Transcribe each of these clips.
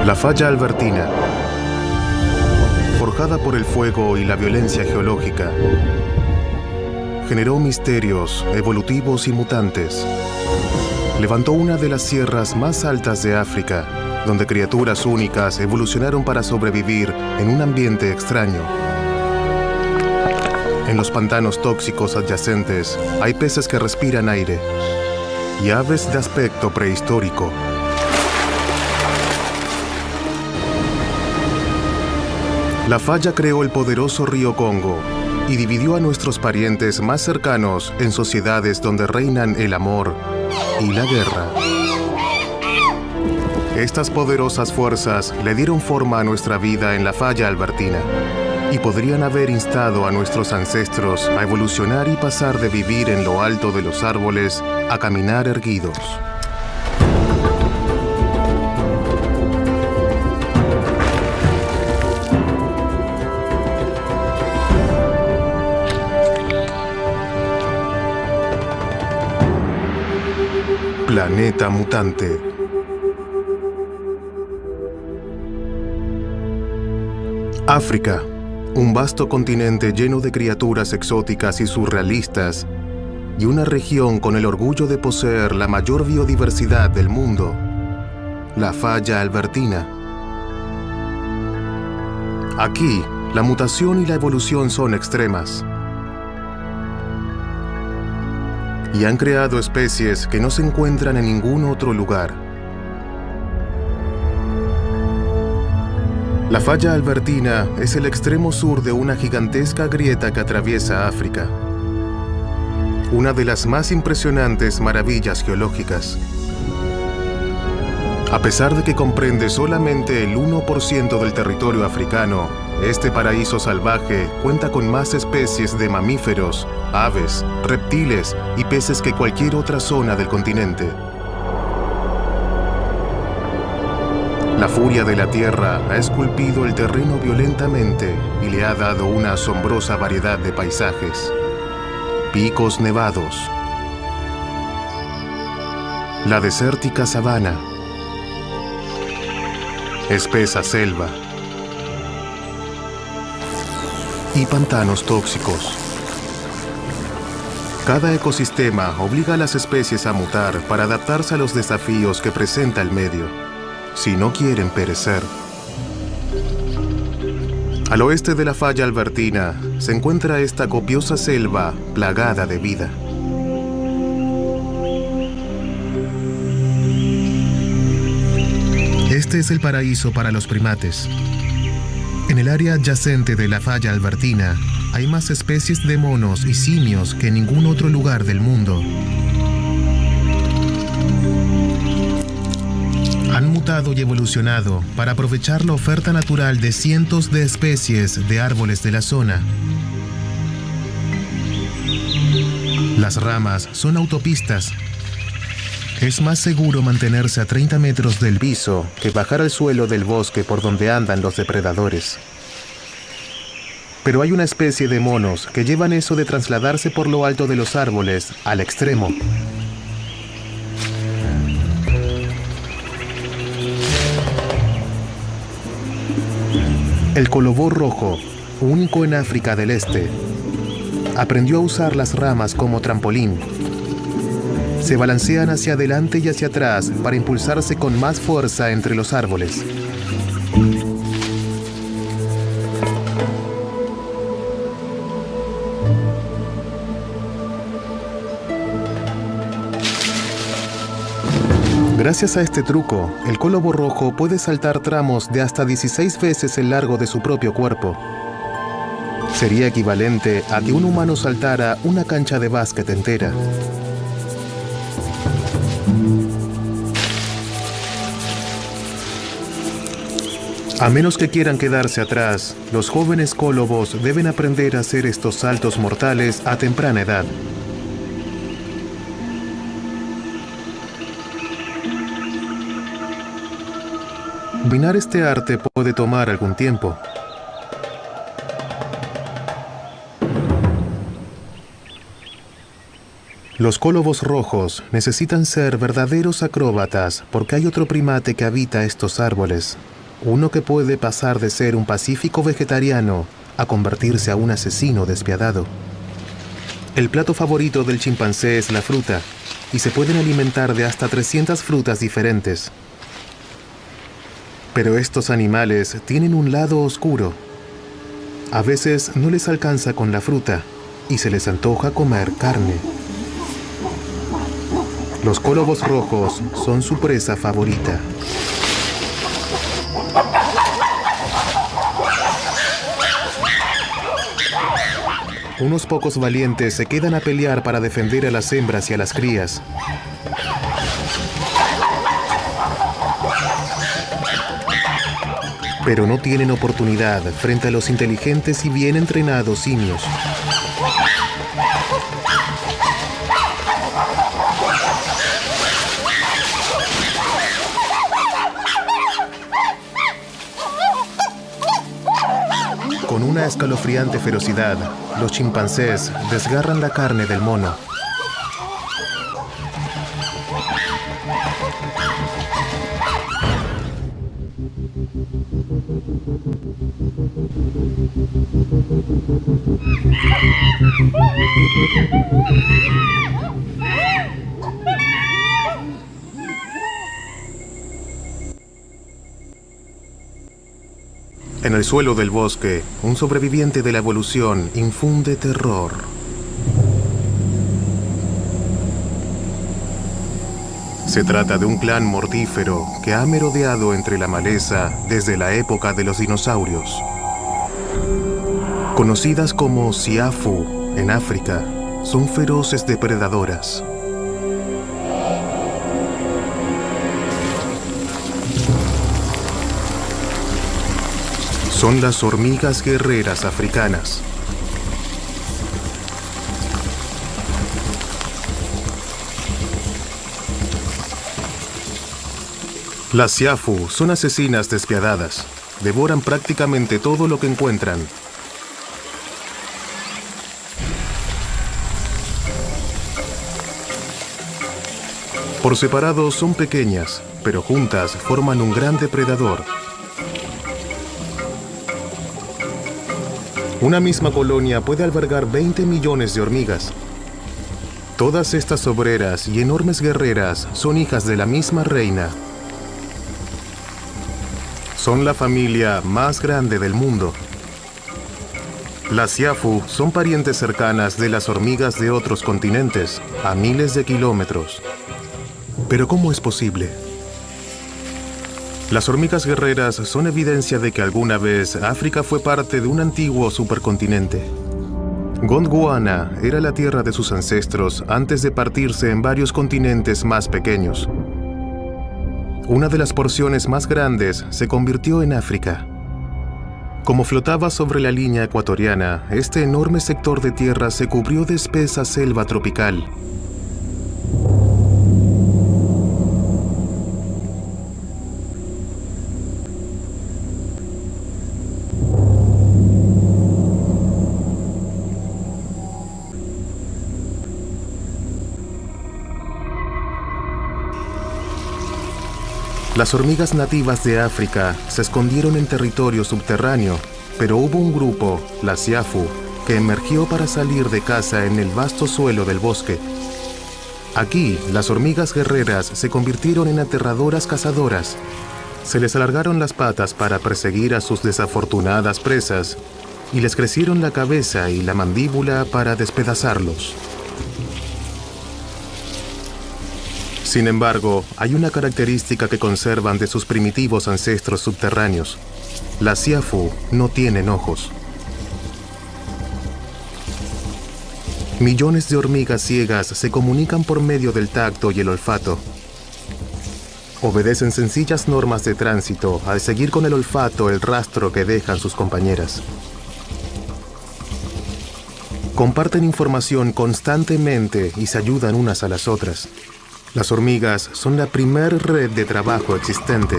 La falla albertina, forjada por el fuego y la violencia geológica, generó misterios evolutivos y mutantes. Levantó una de las sierras más altas de África, donde criaturas únicas evolucionaron para sobrevivir en un ambiente extraño. En los pantanos tóxicos adyacentes hay peces que respiran aire y aves de aspecto prehistórico. La falla creó el poderoso río Congo y dividió a nuestros parientes más cercanos en sociedades donde reinan el amor y la guerra. Estas poderosas fuerzas le dieron forma a nuestra vida en la falla albertina y podrían haber instado a nuestros ancestros a evolucionar y pasar de vivir en lo alto de los árboles a caminar erguidos. Planeta mutante. África, un vasto continente lleno de criaturas exóticas y surrealistas, y una región con el orgullo de poseer la mayor biodiversidad del mundo, la falla albertina. Aquí, la mutación y la evolución son extremas, y han creado especies que no se encuentran en ningún otro lugar. La falla albertina es el extremo sur de una gigantesca grieta que atraviesa África, una de las más impresionantes maravillas geológicas. A pesar de que comprende solamente el 1% del territorio africano, este paraíso salvaje cuenta con más especies de mamíferos, aves, reptiles y peces que cualquier otra zona del continente. La furia de la tierra ha esculpido el terreno violentamente y le ha dado una asombrosa variedad de paisajes. Picos nevados, la desértica sabana, espesa selva y pantanos tóxicos. Cada ecosistema obliga a las especies a mutar para adaptarse a los desafíos que presenta el medio, si no quieren perecer. Al oeste de la falla albertina se encuentra esta copiosa selva plagada de vida. Este es el paraíso para los primates. En el área adyacente de la falla albertina hay más especies de monos y simios que en ningún otro lugar del mundo. Han mutado y evolucionado para aprovechar la oferta natural de cientos de especies de árboles de la zona. Las ramas son autopistas. Es más seguro mantenerse a 30 metros del piso que bajar al suelo del bosque por donde andan los depredadores. Pero hay una especie de monos que llevan eso de trasladarse por lo alto de los árboles al extremo. El colobó rojo, único en África del Este, aprendió a usar las ramas como trampolín. Se balancean hacia adelante y hacia atrás para impulsarse con más fuerza entre los árboles. Gracias a este truco, el colobó rojo puede saltar tramos de hasta 16 veces el largo de su propio cuerpo. Sería equivalente a que un humano saltara una cancha de básquet entera. A menos que quieran quedarse atrás, los jóvenes colobos deben aprender a hacer estos saltos mortales a temprana edad. Dominar este arte puede tomar algún tiempo. Los cólobos rojos necesitan ser verdaderos acróbatas porque hay otro primate que habita estos árboles, uno que puede pasar de ser un pacífico vegetariano a convertirse a un asesino despiadado. El plato favorito del chimpancé es la fruta, y se pueden alimentar de hasta 300 frutas diferentes. Pero estos animales tienen un lado oscuro. A veces no les alcanza con la fruta, y se les antoja comer carne. Los cólobos rojos son su presa favorita. Unos pocos valientes se quedan a pelear para defender a las hembras y a las crías. Pero no tienen oportunidad frente a los inteligentes y bien entrenados simios. Con una escalofriante ferocidad, los chimpancés desgarran la carne del mono. En el suelo del bosque, un sobreviviente de la evolución infunde terror. Se trata de un clan mortífero que ha merodeado entre la maleza desde la época de los dinosaurios. Conocidas como Siafu en África, son feroces depredadoras. Son las hormigas guerreras africanas. Las Siafu son asesinas despiadadas. Devoran prácticamente todo lo que encuentran. Por separado son pequeñas, pero juntas forman un gran depredador. Una misma colonia puede albergar 20 millones de hormigas. Todas estas obreras y enormes guerreras son hijas de la misma reina. Son la familia más grande del mundo. Las Siafu son parientes cercanas de las hormigas de otros continentes, a miles de kilómetros. Pero ¿cómo es posible? Las hormigas guerreras son evidencia de que alguna vez África fue parte de un antiguo supercontinente. Gondwana era la tierra de sus ancestros antes de partirse en varios continentes más pequeños. Una de las porciones más grandes se convirtió en África. Como flotaba sobre la línea ecuatoriana, este enorme sector de tierra se cubrió de espesa selva tropical. Las hormigas nativas de África se escondieron en territorio subterráneo, pero hubo un grupo, las Siafu, que emergió para salir de caza en el vasto suelo del bosque. Aquí, las hormigas guerreras se convirtieron en aterradoras cazadoras. Se les alargaron las patas para perseguir a sus desafortunadas presas, y les crecieron la cabeza y la mandíbula para despedazarlos. Sin embargo, hay una característica que conservan de sus primitivos ancestros subterráneos. Las Siafu no tienen ojos. Millones de hormigas ciegas se comunican por medio del tacto y el olfato. Obedecen sencillas normas de tránsito al seguir con el olfato el rastro que dejan sus compañeras. Comparten información constantemente y se ayudan unas a las otras. Las hormigas son la primer red de trabajo existente.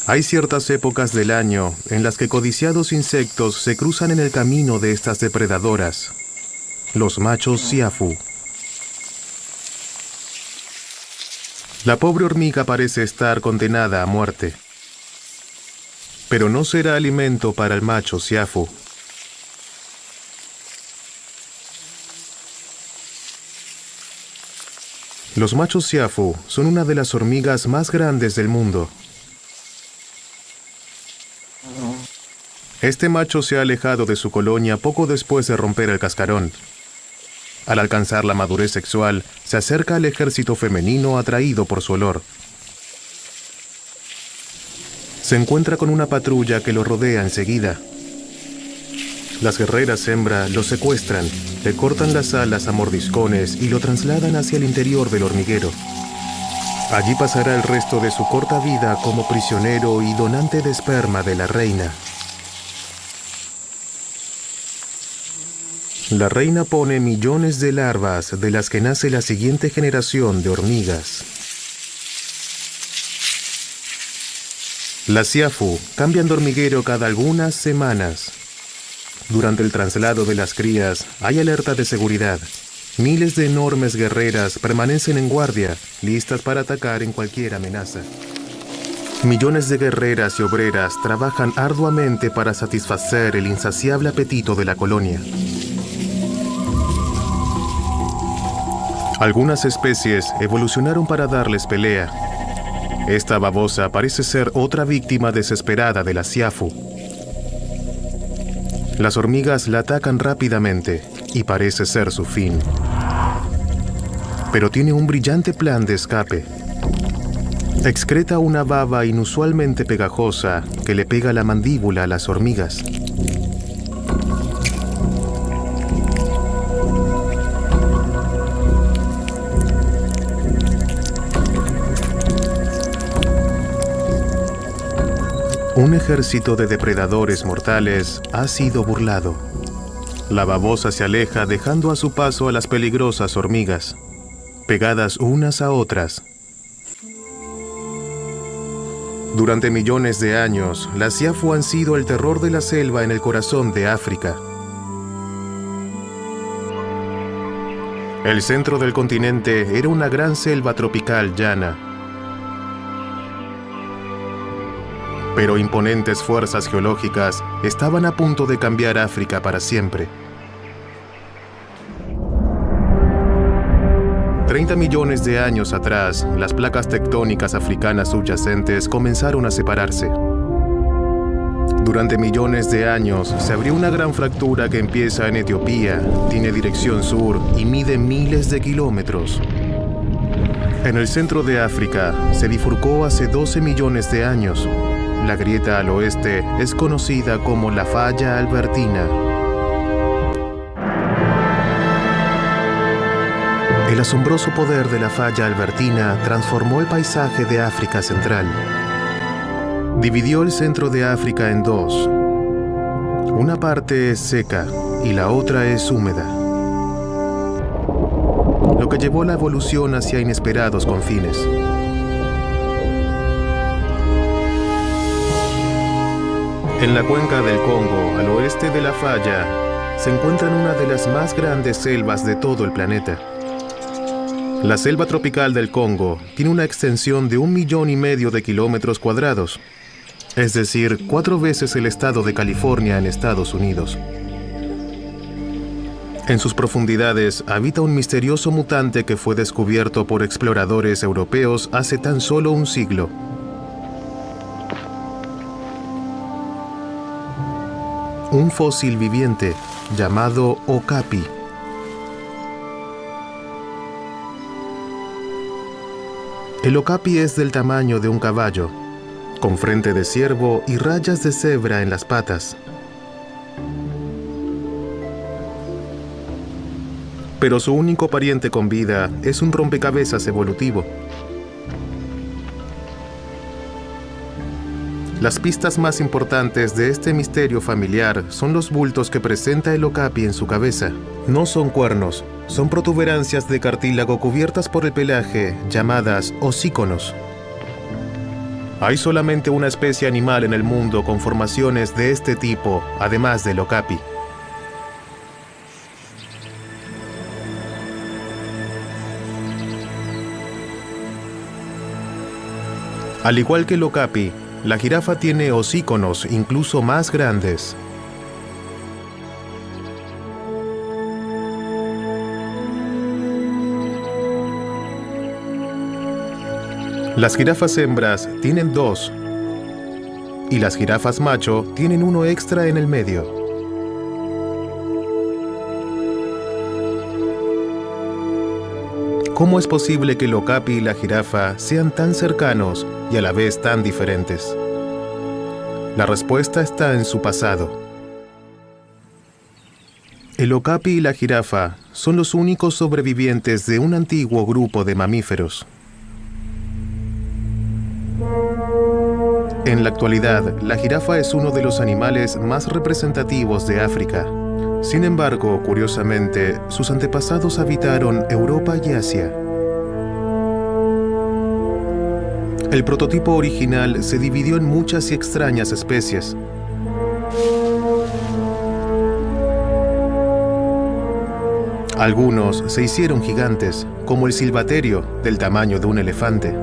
Hay ciertas épocas del año en las que codiciados insectos se cruzan en el camino de estas depredadoras, los machos siafu. La pobre hormiga parece estar condenada a muerte, pero no será alimento para el macho siafu. Los machos siafu son una de las hormigas más grandes del mundo. Este macho se ha alejado de su colonia poco después de romper el cascarón. Al alcanzar la madurez sexual, se acerca al ejército femenino atraído por su olor. Se encuentra con una patrulla que lo rodea enseguida. Las guerreras hembra lo secuestran, le cortan las alas a mordiscones y lo trasladan hacia el interior del hormiguero. Allí pasará el resto de su corta vida como prisionero y donante de esperma de la reina. La reina pone millones de larvas de las que nace la siguiente generación de hormigas. Las siafu cambian de hormiguero cada algunas semanas. Durante el traslado de las crías hay alerta de seguridad. Miles de enormes guerreras permanecen en guardia, listas para atacar en cualquier amenaza. Millones de guerreras y obreras trabajan arduamente para satisfacer el insaciable apetito de la colonia. Algunas especies evolucionaron para darles pelea. Esta babosa parece ser otra víctima desesperada de la siafu. Las hormigas la atacan rápidamente y parece ser su fin. Pero tiene un brillante plan de escape. Excreta una baba inusualmente pegajosa que le pega la mandíbula a las hormigas. Un ejército de depredadores mortales ha sido burlado. La babosa se aleja dejando a su paso a las peligrosas hormigas, pegadas unas a otras. Durante millones de años, las siafu han sido el terror de la selva en el corazón de África. El centro del continente era una gran selva tropical llana. Pero imponentes fuerzas geológicas estaban a punto de cambiar África para siempre. 30 millones de años atrás, las placas tectónicas africanas subyacentes comenzaron a separarse. Durante millones de años, se abrió una gran fractura que empieza en Etiopía, tiene dirección sur y mide miles de kilómetros. En el centro de África, se bifurcó hace 12 millones de años. La grieta al oeste es conocida como la Falla Albertina. El asombroso poder de la Falla Albertina transformó el paisaje de África Central. Dividió el centro de África en dos. Una parte es seca y la otra es húmeda, lo que llevó la evolución hacia inesperados confines. En la cuenca del Congo, al oeste de la falla, se encuentra una de las más grandes selvas de todo el planeta. La selva tropical del Congo tiene una extensión de 1,5 millones de kilómetros cuadrados, es decir, 4 veces el estado de California en Estados Unidos. En sus profundidades habita un misterioso mutante que fue descubierto por exploradores europeos hace tan solo un siglo. Un fósil viviente llamado okapi. El okapi es del tamaño de un caballo, con frente de ciervo y rayas de cebra en las patas. Pero su único pariente con vida es un rompecabezas evolutivo. Las pistas más importantes de este misterio familiar son los bultos que presenta el okapi en su cabeza. No son cuernos, son protuberancias de cartílago cubiertas por el pelaje, llamadas hocíconos. Hay solamente una especie animal en el mundo con formaciones de este tipo, además del okapi. Al igual que el okapi, la jirafa tiene hocíconos incluso más grandes. Las jirafas hembras tienen 2 y las jirafas macho tienen 1 extra en el medio. ¿Cómo es posible que el okapi y la jirafa sean tan cercanos y a la vez tan diferentes? La respuesta está en su pasado. El okapi y la jirafa son los únicos sobrevivientes de un antiguo grupo de mamíferos. En la actualidad, la jirafa es uno de los animales más representativos de África. Sin embargo, curiosamente, sus antepasados habitaron Europa y Asia. El prototipo original se dividió en muchas y extrañas especies. Algunos se hicieron gigantes, como el silbaterio, del tamaño de un elefante.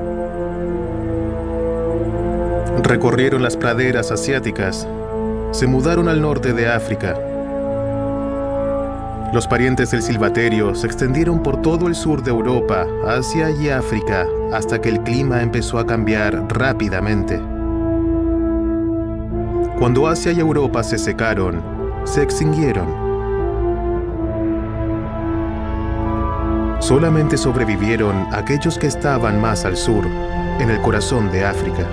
Recorrieron las praderas asiáticas, se mudaron al norte de África. Los parientes del silbaterio se extendieron por todo el sur de Europa, Asia y África, hasta que el clima empezó a cambiar rápidamente. Cuando Asia y Europa se secaron, se extinguieron. Solamente sobrevivieron aquellos que estaban más al sur, en el corazón de África.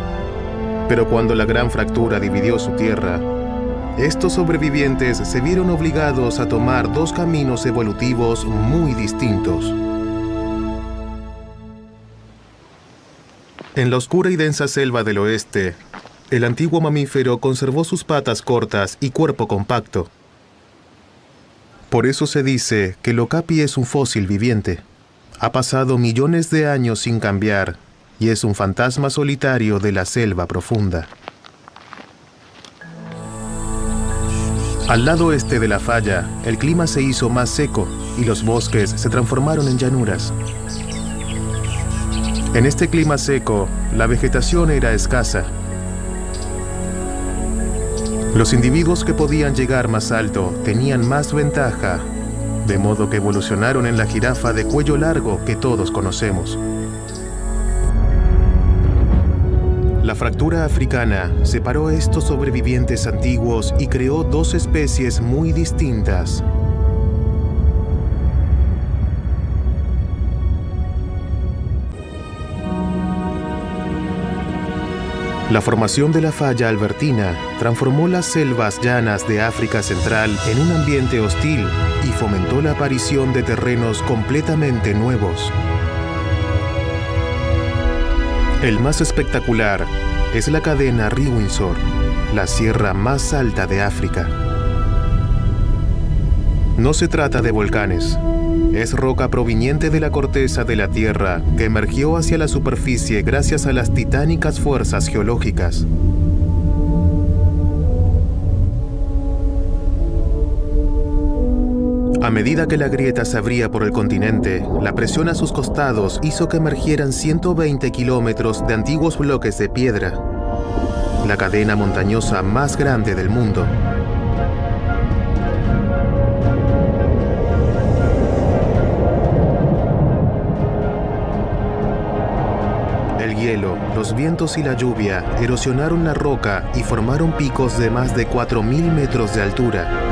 Pero cuando la gran fractura dividió su tierra, estos sobrevivientes se vieron obligados a tomar 2 caminos evolutivos muy distintos. En la oscura y densa selva del oeste, el antiguo mamífero conservó sus patas cortas y cuerpo compacto. Por eso se dice que el okapi es un fósil viviente. Ha pasado millones de años sin cambiar y es un fantasma solitario de la selva profunda. Al lado este de la falla, el clima se hizo más seco y los bosques se transformaron en llanuras. En este clima seco, la vegetación era escasa. Los individuos que podían llegar más alto tenían más ventaja, de modo que evolucionaron en la jirafa de cuello largo que todos conocemos. La fractura africana separó a estos sobrevivientes antiguos y creó 2 especies muy distintas. La formación de la falla albertina transformó las selvas llanas de África Central en un ambiente hostil y fomentó la aparición de terrenos completamente nuevos. El más espectacular es la cadena Río Windsor, la sierra más alta de África. No se trata de volcanes, es roca proveniente de la corteza de la Tierra que emergió hacia la superficie gracias a las titánicas fuerzas geológicas. A medida que la grieta se abría por el continente, la presión a sus costados hizo que emergieran 120 kilómetros de antiguos bloques de piedra, la cadena montañosa más grande del mundo. El hielo, los vientos y la lluvia erosionaron la roca y formaron picos de más de 4.000 metros de altura.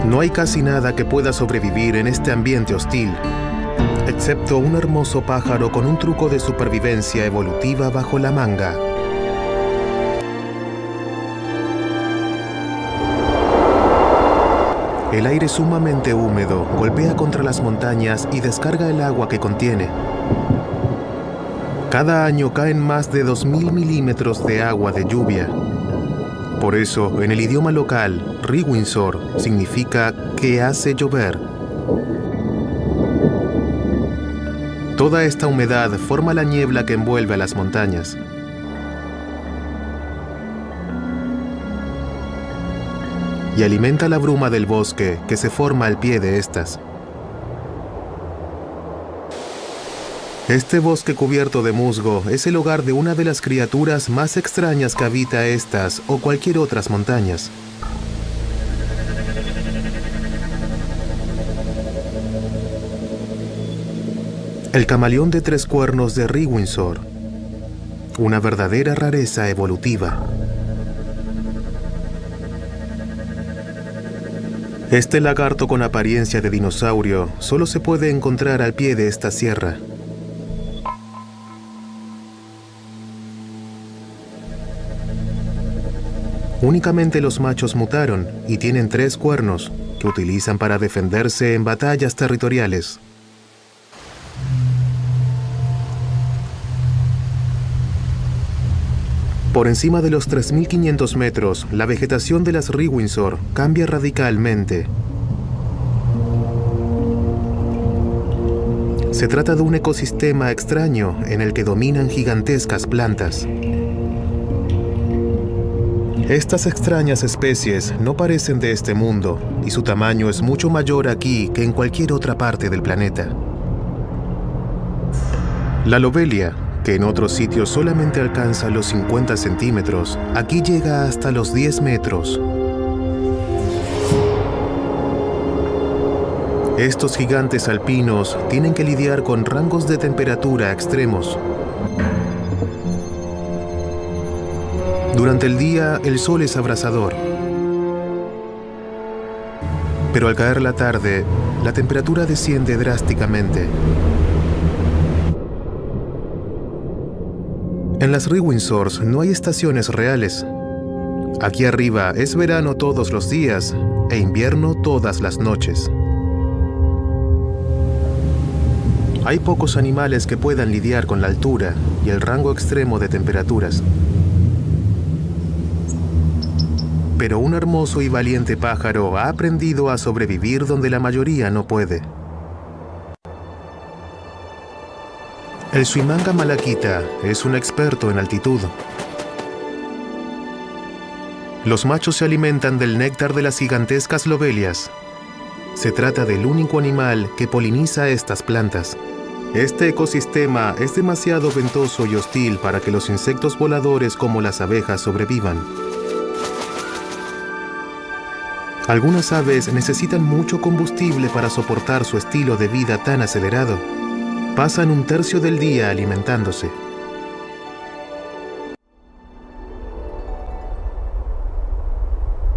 No hay casi nada que pueda sobrevivir en este ambiente hostil, excepto un hermoso pájaro con un truco de supervivencia evolutiva bajo la manga. El aire sumamente húmedo golpea contra las montañas y descarga el agua que contiene. Cada año caen más de 2.000 milímetros de agua de lluvia. Por eso, en el idioma local, Río Windsor significa que hace llover. Toda esta humedad forma la niebla que envuelve a las montañas. Y alimenta la bruma del bosque que se forma al pie de estas. Este bosque cubierto de musgo es el hogar de una de las criaturas más extrañas que habita estas o cualquier otras montañas. El camaleón de 3 cuernos de Rwinsor, una verdadera rareza evolutiva. Este lagarto con apariencia de dinosaurio solo se puede encontrar al pie de esta sierra. Únicamente los machos mutaron y tienen 3 cuernos que utilizan para defenderse en batallas territoriales. Por encima de los 3.500 metros, la vegetación de las Rwinsor cambia radicalmente. Se trata de un ecosistema extraño en el que dominan gigantescas plantas. Estas extrañas especies no parecen de este mundo y su tamaño es mucho mayor aquí que en cualquier otra parte del planeta. La lobelia, que en otros sitios solamente alcanza los 50 centímetros, aquí llega hasta los 10 metros. Estos gigantes alpinos tienen que lidiar con rangos de temperatura extremos. Durante el día, el sol es abrasador. Pero al caer la tarde, la temperatura desciende drásticamente. En las Rwinsors no hay estaciones reales. Aquí arriba es verano todos los días e invierno todas las noches. Hay pocos animales que puedan lidiar con la altura y el rango extremo de temperaturas. Pero un hermoso y valiente pájaro ha aprendido a sobrevivir donde la mayoría no puede. El Suimanga malaquita es un experto en altitud. Los machos se alimentan del néctar de las gigantescas lobelias. Se trata del único animal que poliniza estas plantas. Este ecosistema es demasiado ventoso y hostil para que los insectos voladores como las abejas sobrevivan. Algunas aves necesitan mucho combustible para soportar su estilo de vida tan acelerado. Pasan 1/3 del día alimentándose.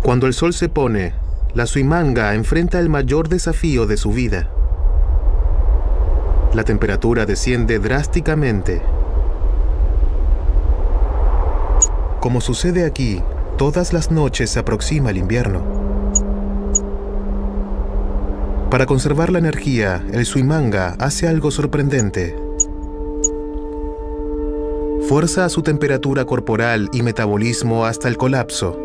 Cuando el sol se pone, la suimanga enfrenta el mayor desafío de su vida. La temperatura desciende drásticamente. Como sucede aquí, todas las noches se aproxima el invierno. Para conservar la energía, el suimanga hace algo sorprendente. Fuerza a su temperatura corporal y metabolismo hasta el colapso,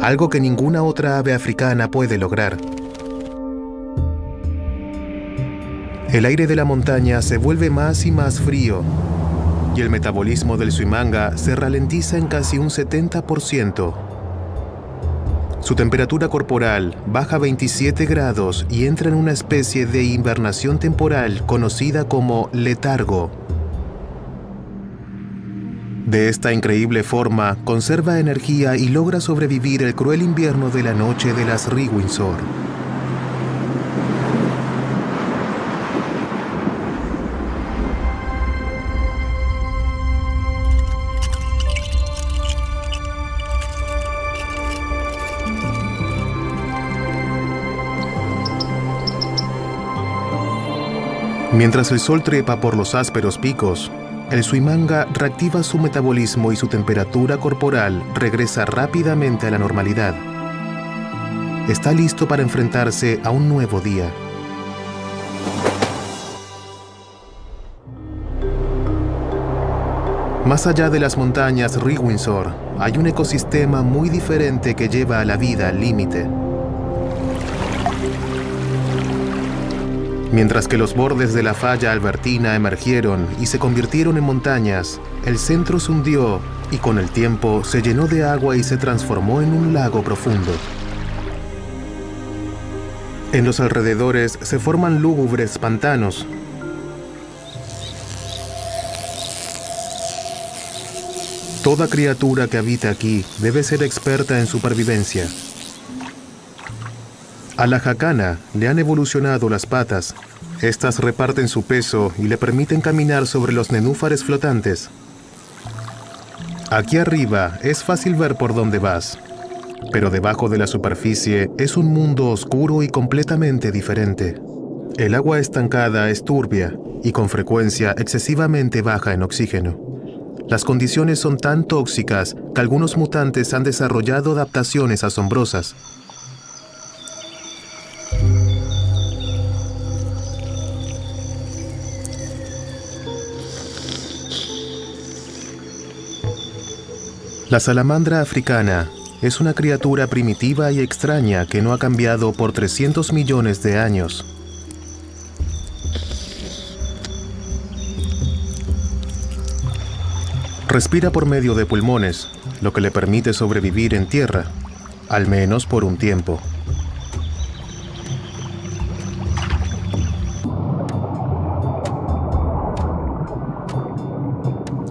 algo que ninguna otra ave africana puede lograr. El aire de la montaña se vuelve más y más frío, y el metabolismo del suimanga se ralentiza en casi un 70%. Su temperatura corporal baja 27 grados y entra en una especie de hibernación temporal conocida como letargo. De esta increíble forma, conserva energía y logra sobrevivir el cruel invierno de la noche de las Rwinsor. Mientras el sol trepa por los ásperos picos, el suimanga reactiva su metabolismo y su temperatura corporal regresa rápidamente a la normalidad. Está listo para enfrentarse a un nuevo día. Más allá de las montañas Rwinsor, hay un ecosistema muy diferente que lleva a la vida al límite. Mientras que los bordes de la falla albertina emergieron y se convirtieron en montañas, el centro se hundió y con el tiempo se llenó de agua y se transformó en un lago profundo. En los alrededores se forman lúgubres pantanos. Toda criatura que habita aquí debe ser experta en supervivencia. A la jacana le han evolucionado las patas. Estas reparten su peso y le permiten caminar sobre los nenúfares flotantes. Aquí arriba es fácil ver por dónde vas, pero debajo de la superficie es un mundo oscuro y completamente diferente. El agua estancada es turbia y con frecuencia excesivamente baja en oxígeno. Las condiciones son tan tóxicas que algunos mutantes han desarrollado adaptaciones asombrosas. La salamandra africana es una criatura primitiva y extraña que no ha cambiado por 300 millones de años. Respira por medio de pulmones, lo que le permite sobrevivir en tierra, al menos por un tiempo.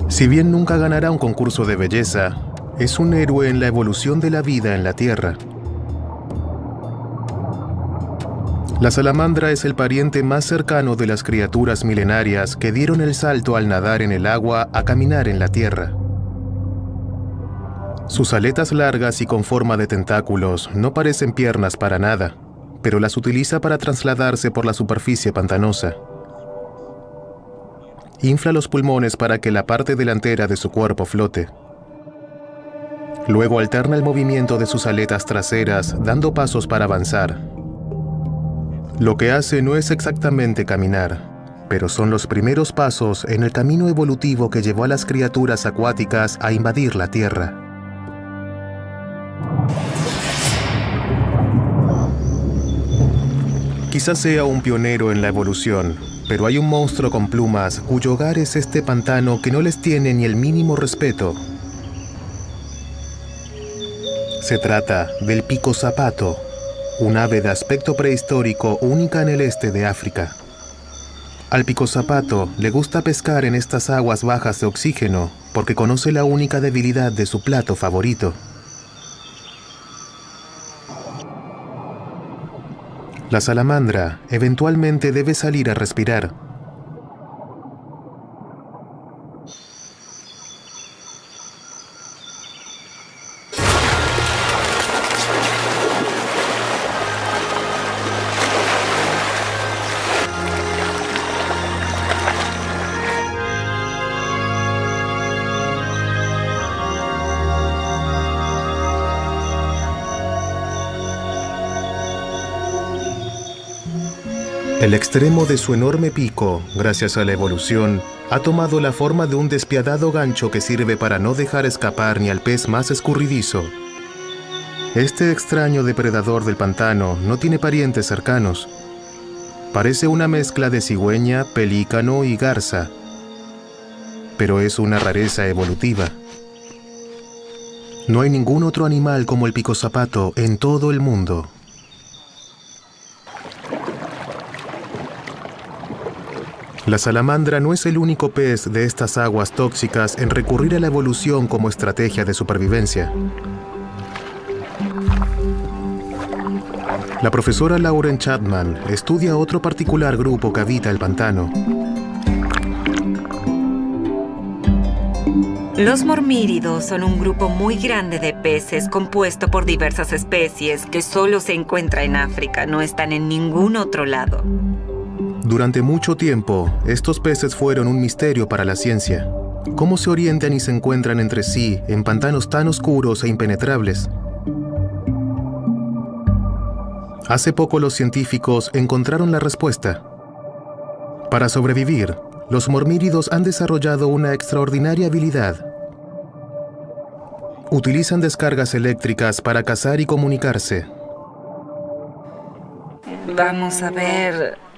Si bien nunca ganará un concurso de belleza, es un héroe en la evolución de la vida en la Tierra. La salamandra es el pariente más cercano de las criaturas milenarias que dieron el salto al nadar en el agua a caminar en la tierra. Sus aletas largas y con forma de tentáculos no parecen piernas para nada, pero las utiliza para trasladarse por la superficie pantanosa. Infla los pulmones para que la parte delantera de su cuerpo flote. Luego alterna el movimiento de sus aletas traseras, dando pasos para avanzar. Lo que hace no es exactamente caminar, pero son los primeros pasos en el camino evolutivo que llevó a las criaturas acuáticas a invadir la Tierra. Quizás sea un pionero en la evolución, pero hay un monstruo con plumas cuyo hogar es este pantano que no les tiene ni el mínimo respeto. Se trata del picozapato, un ave de aspecto prehistórico única en el este de África. Al picozapato le gusta pescar en estas aguas bajas de oxígeno porque conoce la única debilidad de su plato favorito. La salamandra eventualmente debe salir a respirar. El extremo de su enorme pico, gracias a la evolución, ha tomado la forma de un despiadado gancho que sirve para no dejar escapar ni al pez más escurridizo. Este extraño depredador del pantano no tiene parientes cercanos. Parece una mezcla de cigüeña, pelícano y garza, pero es una rareza evolutiva. No hay ningún otro animal como el picozapato en todo el mundo. La salamandra no es el único pez de estas aguas tóxicas en recurrir a la evolución como estrategia de supervivencia. La profesora Lauren Chapman estudia otro particular grupo que habita el pantano. Los mormíridos son un grupo muy grande de peces compuesto por diversas especies que solo se encuentra en África, no están en ningún otro lado. Durante mucho tiempo, estos peces fueron un misterio para la ciencia. ¿Cómo se orientan y se encuentran entre sí en pantanos tan oscuros e impenetrables? Hace poco los científicos encontraron la respuesta. Para sobrevivir, los mormíridos han desarrollado una extraordinaria habilidad. Utilizan descargas eléctricas para cazar y comunicarse. Vamos a ver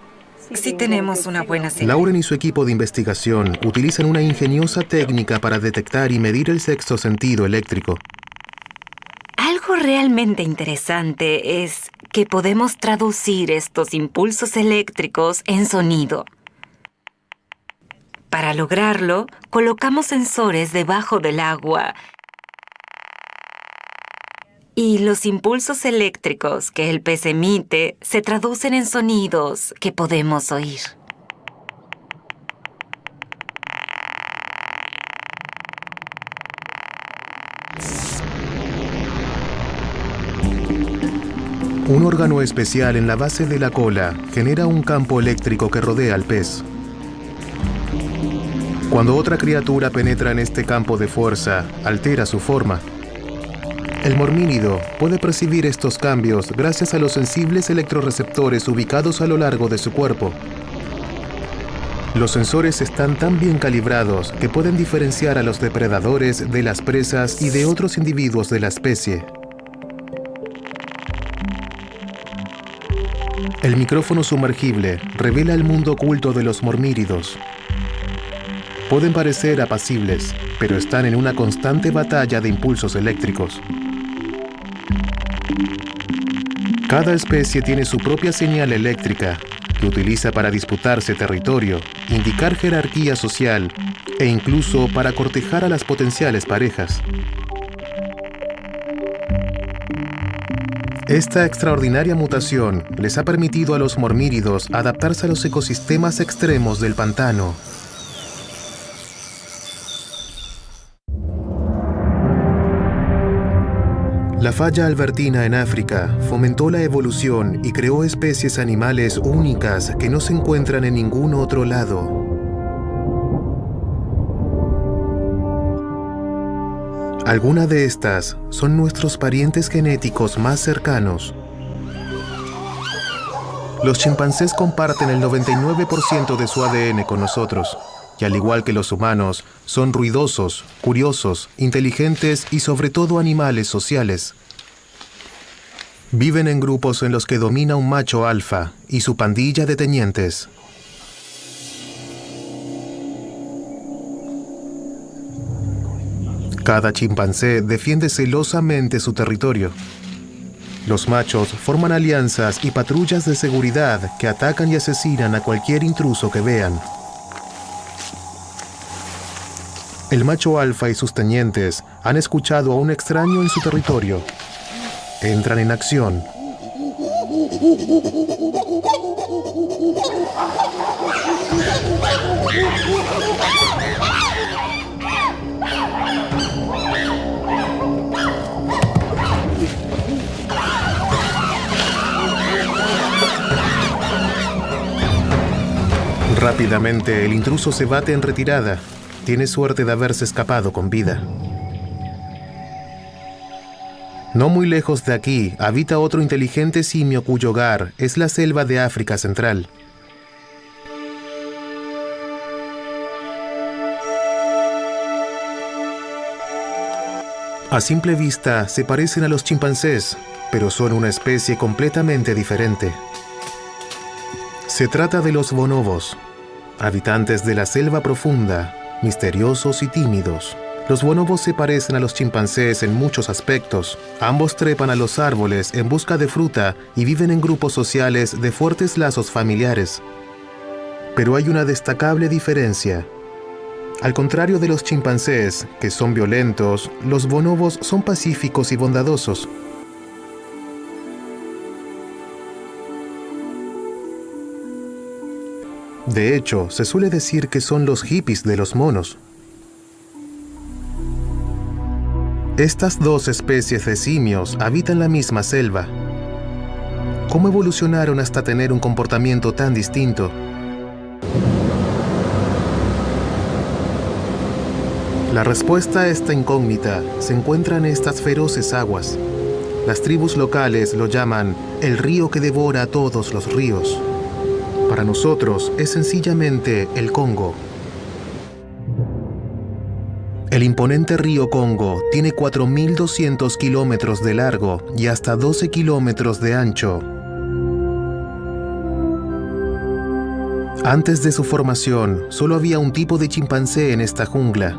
Sí tenemos una buena señal. Lauren y su equipo de investigación utilizan una ingeniosa técnica para detectar y medir el sexto sentido eléctrico. Algo realmente interesante es que podemos traducir estos impulsos eléctricos en sonido. Para lograrlo, colocamos sensores debajo del agua y los impulsos eléctricos que el pez emite se traducen en sonidos que podemos oír. Un órgano especial en la base de la cola genera un campo eléctrico que rodea al pez. Cuando otra criatura penetra en este campo de fuerza, altera su forma. El mormínido puede percibir estos cambios gracias a los sensibles electroreceptores ubicados a lo largo de su cuerpo. Los sensores están tan bien calibrados que pueden diferenciar a los depredadores de las presas y de otros individuos de la especie. El micrófono sumergible revela el mundo oculto de los mormíridos. Pueden parecer apacibles, pero están en una constante batalla de impulsos eléctricos. Cada especie tiene su propia señal eléctrica, que utiliza para disputarse territorio, indicar jerarquía social e incluso para cortejar a las potenciales parejas. Esta extraordinaria mutación les ha permitido a los mormíridos adaptarse a los ecosistemas extremos del pantano. La falla albertina en África fomentó la evolución y creó especies animales únicas que no se encuentran en ningún otro lado. Algunas de estas son nuestros parientes genéticos más cercanos. Los chimpancés comparten el 99% de su ADN con nosotros, y al igual que los humanos, son ruidosos, curiosos, inteligentes y sobre todo animales sociales. Viven en grupos en los que domina un macho alfa y su pandilla de tenientes. Cada chimpancé defiende celosamente su territorio. Los machos forman alianzas y patrullas de seguridad que atacan y asesinan a cualquier intruso que vean. El macho alfa y sus tenientes han escuchado a un extraño en su territorio. Entran en acción. Rápidamente, el intruso se bate en retirada. Tiene suerte de haberse escapado con vida. No muy lejos de aquí, habita otro inteligente simio cuyo hogar es la selva de África Central. A simple vista, se parecen a los chimpancés, pero son una especie completamente diferente. Se trata de los bonobos, habitantes de la selva profunda, misteriosos y tímidos. Los bonobos se parecen a los chimpancés en muchos aspectos. Ambos trepan a los árboles en busca de fruta y viven en grupos sociales de fuertes lazos familiares. Pero hay una destacable diferencia. Al contrario de los chimpancés, que son violentos, los bonobos son pacíficos y bondadosos. De hecho, se suele decir que son los hippies de los monos. Estas dos especies de simios habitan la misma selva. ¿Cómo evolucionaron hasta tener un comportamiento tan distinto? La respuesta a esta incógnita se encuentra en estas feroces aguas. Las tribus locales lo llaman el río que devora a todos los ríos. Para nosotros es sencillamente el Congo. El imponente río Congo tiene 4.200 kilómetros de largo y hasta 12 kilómetros de ancho. Antes de su formación, solo había un tipo de chimpancé en esta jungla.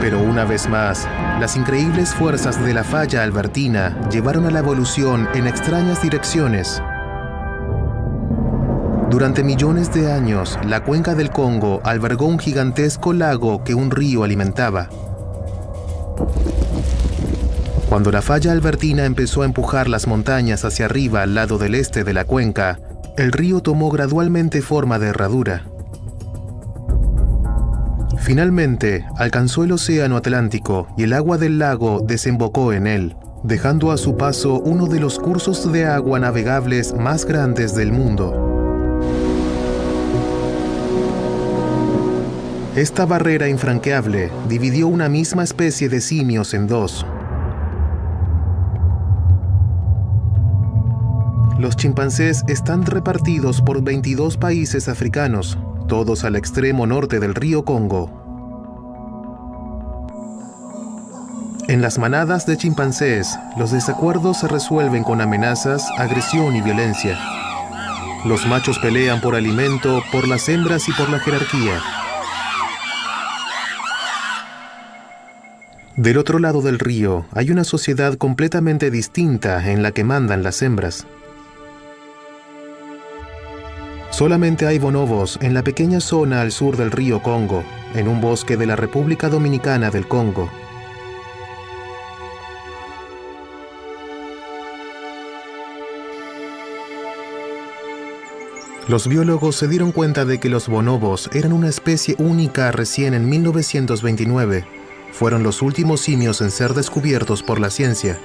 Pero una vez más, las increíbles fuerzas de la falla albertina llevaron a la evolución en extrañas direcciones. Durante millones de años, la cuenca del Congo albergó un gigantesco lago que un río alimentaba. Cuando la falla albertina empezó a empujar las montañas hacia arriba al lado del este de la cuenca, el río tomó gradualmente forma de herradura. Finalmente, alcanzó el océano Atlántico y el agua del lago desembocó en él, dejando a su paso uno de los cursos de agua navegables más grandes del mundo. Esta barrera infranqueable dividió una misma especie de simios en dos. Los chimpancés están repartidos por 22 países africanos, todos al extremo norte del río Congo. En las manadas de chimpancés, los desacuerdos se resuelven con amenazas, agresión y violencia. Los machos pelean por alimento, por las hembras y por la jerarquía. Del otro lado del río hay una sociedad completamente distinta en la que mandan las hembras. Solamente hay bonobos en la pequeña zona al sur del río Congo, en un bosque de la República Dominicana del Congo. Los biólogos se dieron cuenta de que los bonobos eran una especie única recién en 1929. Fueron los últimos simios en ser descubiertos por la ciencia.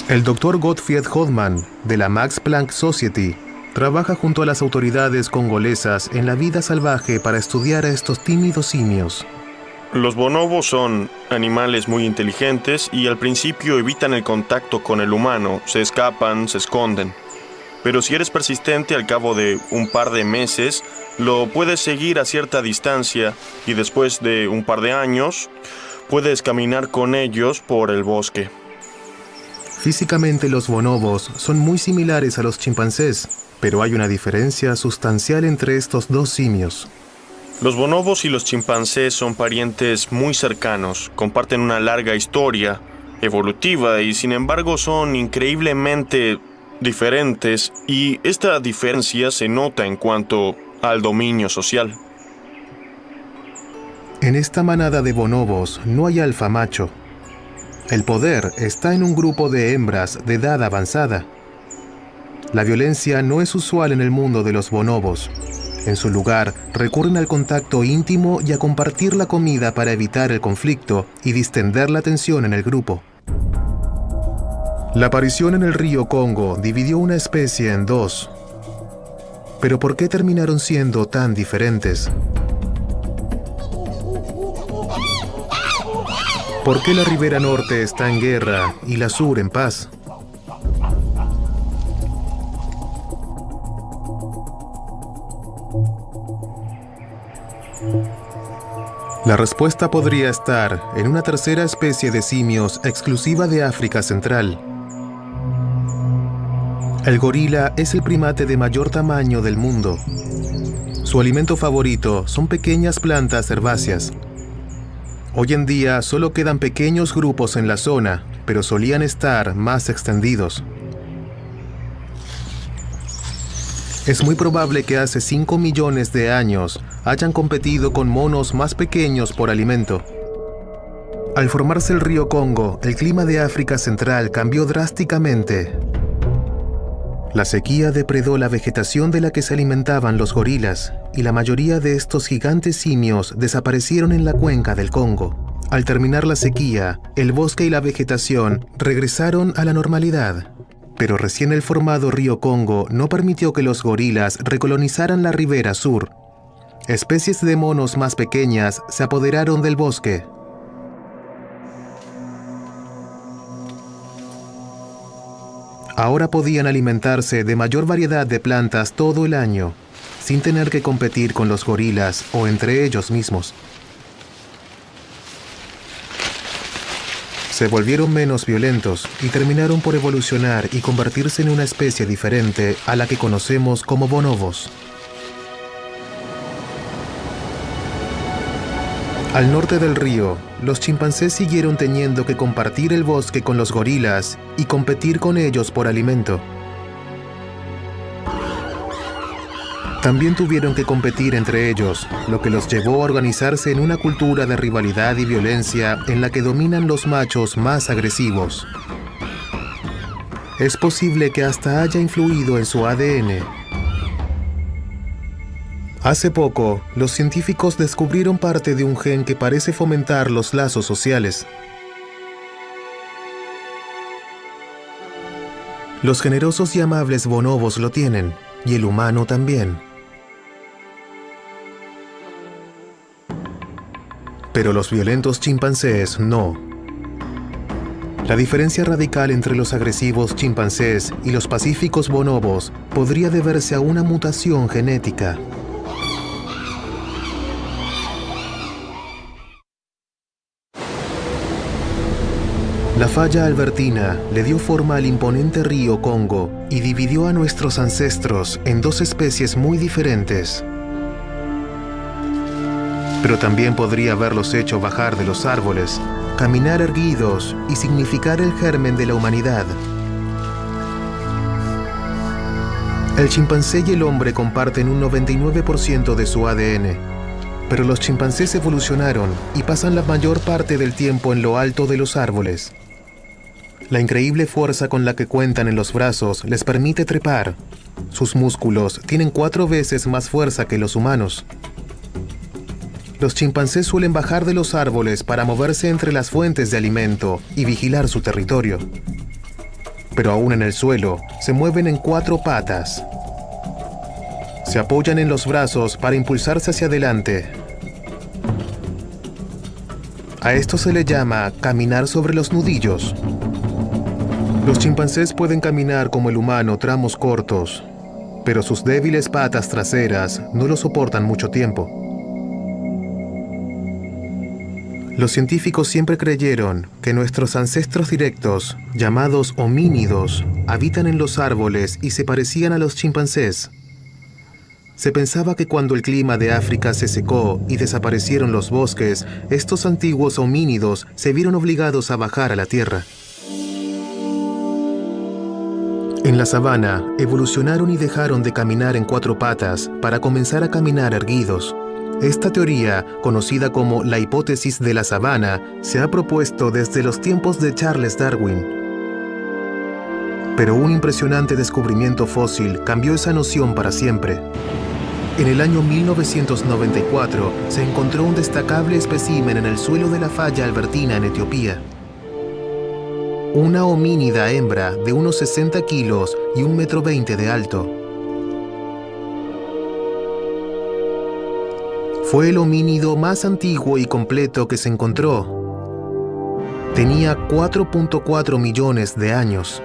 El Dr. Gottfried Hodgman, de la Max Planck Society, trabaja junto a las autoridades congolesas en la vida salvaje para estudiar a estos tímidos simios. Los bonobos son animales muy inteligentes y al principio evitan el contacto con el humano, se escapan, se esconden. Pero si eres persistente, al cabo de un par de meses, lo puedes seguir a cierta distancia y después de un par de años, puedes caminar con ellos por el bosque. Físicamente los bonobos son muy similares a los chimpancés, pero hay una diferencia sustancial entre estos dos simios. Los bonobos y los chimpancés son parientes muy cercanos, comparten una larga historia evolutiva y sin embargo son increíblemente diferentes y esta diferencia se nota en cuanto al dominio social. En esta manada de bonobos no hay alfa macho. El poder está en un grupo de hembras de edad avanzada. La violencia no es usual en el mundo de los bonobos. En su lugar, recurren al contacto íntimo y a compartir la comida para evitar el conflicto y distender la tensión en el grupo. La aparición en el río Congo dividió una especie en dos. Pero ¿por qué terminaron siendo tan diferentes? ¿Por qué la ribera norte está en guerra y la sur en paz? La respuesta podría estar en una tercera especie de simios exclusiva de África Central. El gorila es el primate de mayor tamaño del mundo. Su alimento favorito son pequeñas plantas herbáceas. Hoy en día solo quedan pequeños grupos en la zona, pero solían estar más extendidos. Es muy probable que hace 5 millones de años hayan competido con monos más pequeños por alimento. Al formarse el río Congo, el clima de África Central cambió drásticamente. La sequía depredó la vegetación de la que se alimentaban los gorilas, y la mayoría de estos gigantes simios desaparecieron en la cuenca del Congo. Al terminar la sequía, el bosque y la vegetación regresaron a la normalidad. Pero recién el formado río Congo no permitió que los gorilas recolonizaran la ribera sur. Especies de monos más pequeñas se apoderaron del bosque. Ahora podían alimentarse de mayor variedad de plantas todo el año. sin tener que competir con los gorilas o entre ellos mismos. Se volvieron menos violentos y terminaron por evolucionar y convertirse en una especie diferente a la que conocemos como bonobos. Al norte del río, los chimpancés siguieron teniendo que compartir el bosque con los gorilas y competir con ellos por alimento. También tuvieron que competir entre ellos, lo que los llevó a organizarse en una cultura de rivalidad y violencia en la que dominan los machos más agresivos. Es posible que hasta haya influido en su ADN. Hace poco, los científicos descubrieron parte de un gen que parece fomentar los lazos sociales. Los generosos y amables bonobos lo tienen, y el humano también. Pero los violentos chimpancés no. La diferencia radical entre los agresivos chimpancés y los pacíficos bonobos podría deberse a una mutación genética. La falla albertina le dio forma al imponente río Congo y dividió a nuestros ancestros en dos especies muy diferentes. Pero también podría haberlos hecho bajar de los árboles, caminar erguidos y significar el germen de la humanidad. El chimpancé y el hombre comparten un 99% de su ADN, pero los chimpancés evolucionaron y pasan la mayor parte del tiempo en lo alto de los árboles. La increíble fuerza con la que cuentan en los brazos les permite trepar. Sus músculos tienen 4 veces más fuerza que los humanos. Los chimpancés suelen bajar de los árboles para moverse entre las fuentes de alimento y vigilar su territorio. Pero aún en el suelo, se mueven en 4 patas. Se apoyan en los brazos para impulsarse hacia adelante. A esto se le llama caminar sobre los nudillos. Los chimpancés pueden caminar como el humano tramos cortos, pero sus débiles patas traseras no lo soportan mucho tiempo. Los científicos siempre creyeron que nuestros ancestros directos, llamados homínidos, habitan en los árboles y se parecían a los chimpancés. Se pensaba que cuando el clima de África se secó y desaparecieron los bosques, estos antiguos homínidos se vieron obligados a bajar a la tierra. En la sabana, evolucionaron y dejaron de caminar en 4 patas para comenzar a caminar erguidos. Esta teoría, conocida como la hipótesis de la sabana, se ha propuesto desde los tiempos de Charles Darwin. Pero un impresionante descubrimiento fósil cambió esa noción para siempre. En el año 1994 se encontró un destacable espécimen en el suelo de la falla albertina en Etiopía. Una homínida hembra de unos 60 kilos y 1,20 m de alto. Fue el homínido más antiguo y completo que se encontró. Tenía 4.4 millones de años.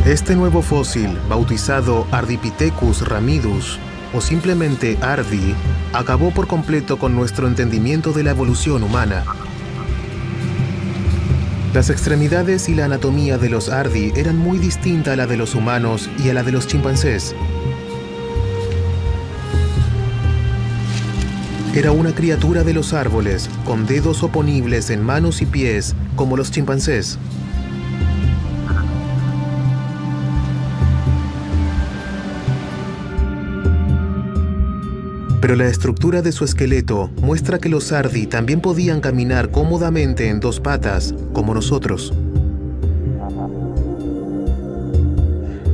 Este nuevo fósil, bautizado Ardipithecus ramidus, o simplemente Ardi, acabó por completo con nuestro entendimiento de la evolución humana. Las extremidades y la anatomía de los Ardi eran muy distinta a la de los humanos y a la de los chimpancés. Era una criatura de los árboles, con dedos oponibles en manos y pies, como los chimpancés. Pero la estructura de su esqueleto muestra que los Ardi también podían caminar cómodamente en 2 patas, como nosotros.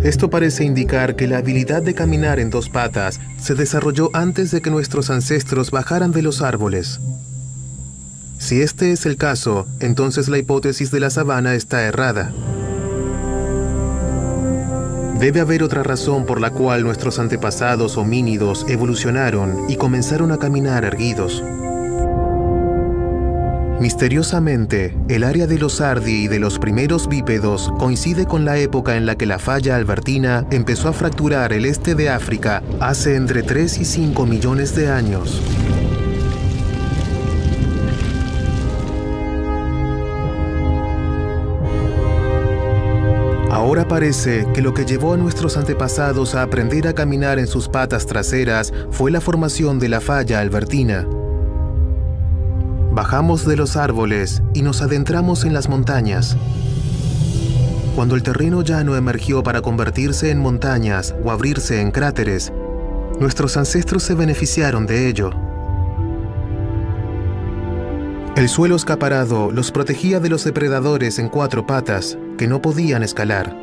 Esto parece indicar que la habilidad de caminar en 2 patas se desarrolló antes de que nuestros ancestros bajaran de los árboles. Si este es el caso, entonces la hipótesis de la sabana está errada. Debe haber otra razón por la cual nuestros antepasados homínidos evolucionaron y comenzaron a caminar erguidos. Misteriosamente, el área de los Ardi y de los primeros bípedos coincide con la época en la que la falla albertina empezó a fracturar el este de África hace entre 3 y 5 millones de años. Ahora parece que lo que llevó a nuestros antepasados a aprender a caminar en sus patas traseras fue la formación de la falla albertina. Bajamos de los árboles y nos adentramos en las montañas. Cuando el terreno llano emergió para convertirse en montañas o abrirse en cráteres, nuestros ancestros se beneficiaron de ello. El suelo escaparado los protegía de los depredadores en 4 patas que no podían escalar.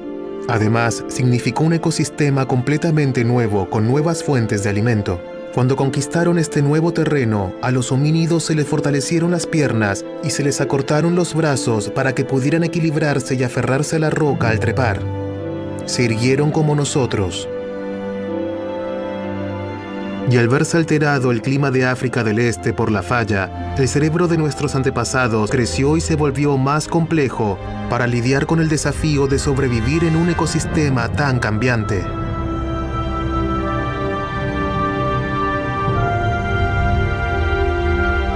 Además, significó un ecosistema completamente nuevo con nuevas fuentes de alimento. Cuando conquistaron este nuevo terreno, a los homínidos se les fortalecieron las piernas y se les acortaron los brazos para que pudieran equilibrarse y aferrarse a la roca al trepar. Se irguieron como nosotros. Y al verse alterado el clima de África del Este por la falla, el cerebro de nuestros antepasados creció y se volvió más complejo para lidiar con el desafío de sobrevivir en un ecosistema tan cambiante.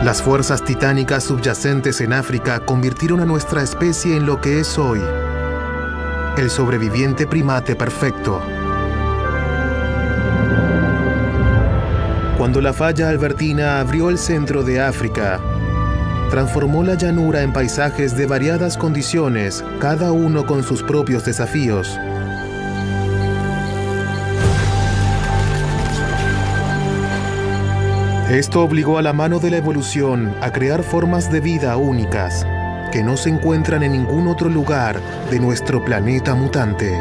Las fuerzas titánicas subyacentes en África convirtieron a nuestra especie en lo que es hoy, el sobreviviente primate perfecto. Cuando la falla albertina abrió el centro de África, transformó la llanura en paisajes de variadas condiciones, cada uno con sus propios desafíos. Esto obligó a la mano de la evolución a crear formas de vida únicas, que no se encuentran en ningún otro lugar de nuestro planeta mutante.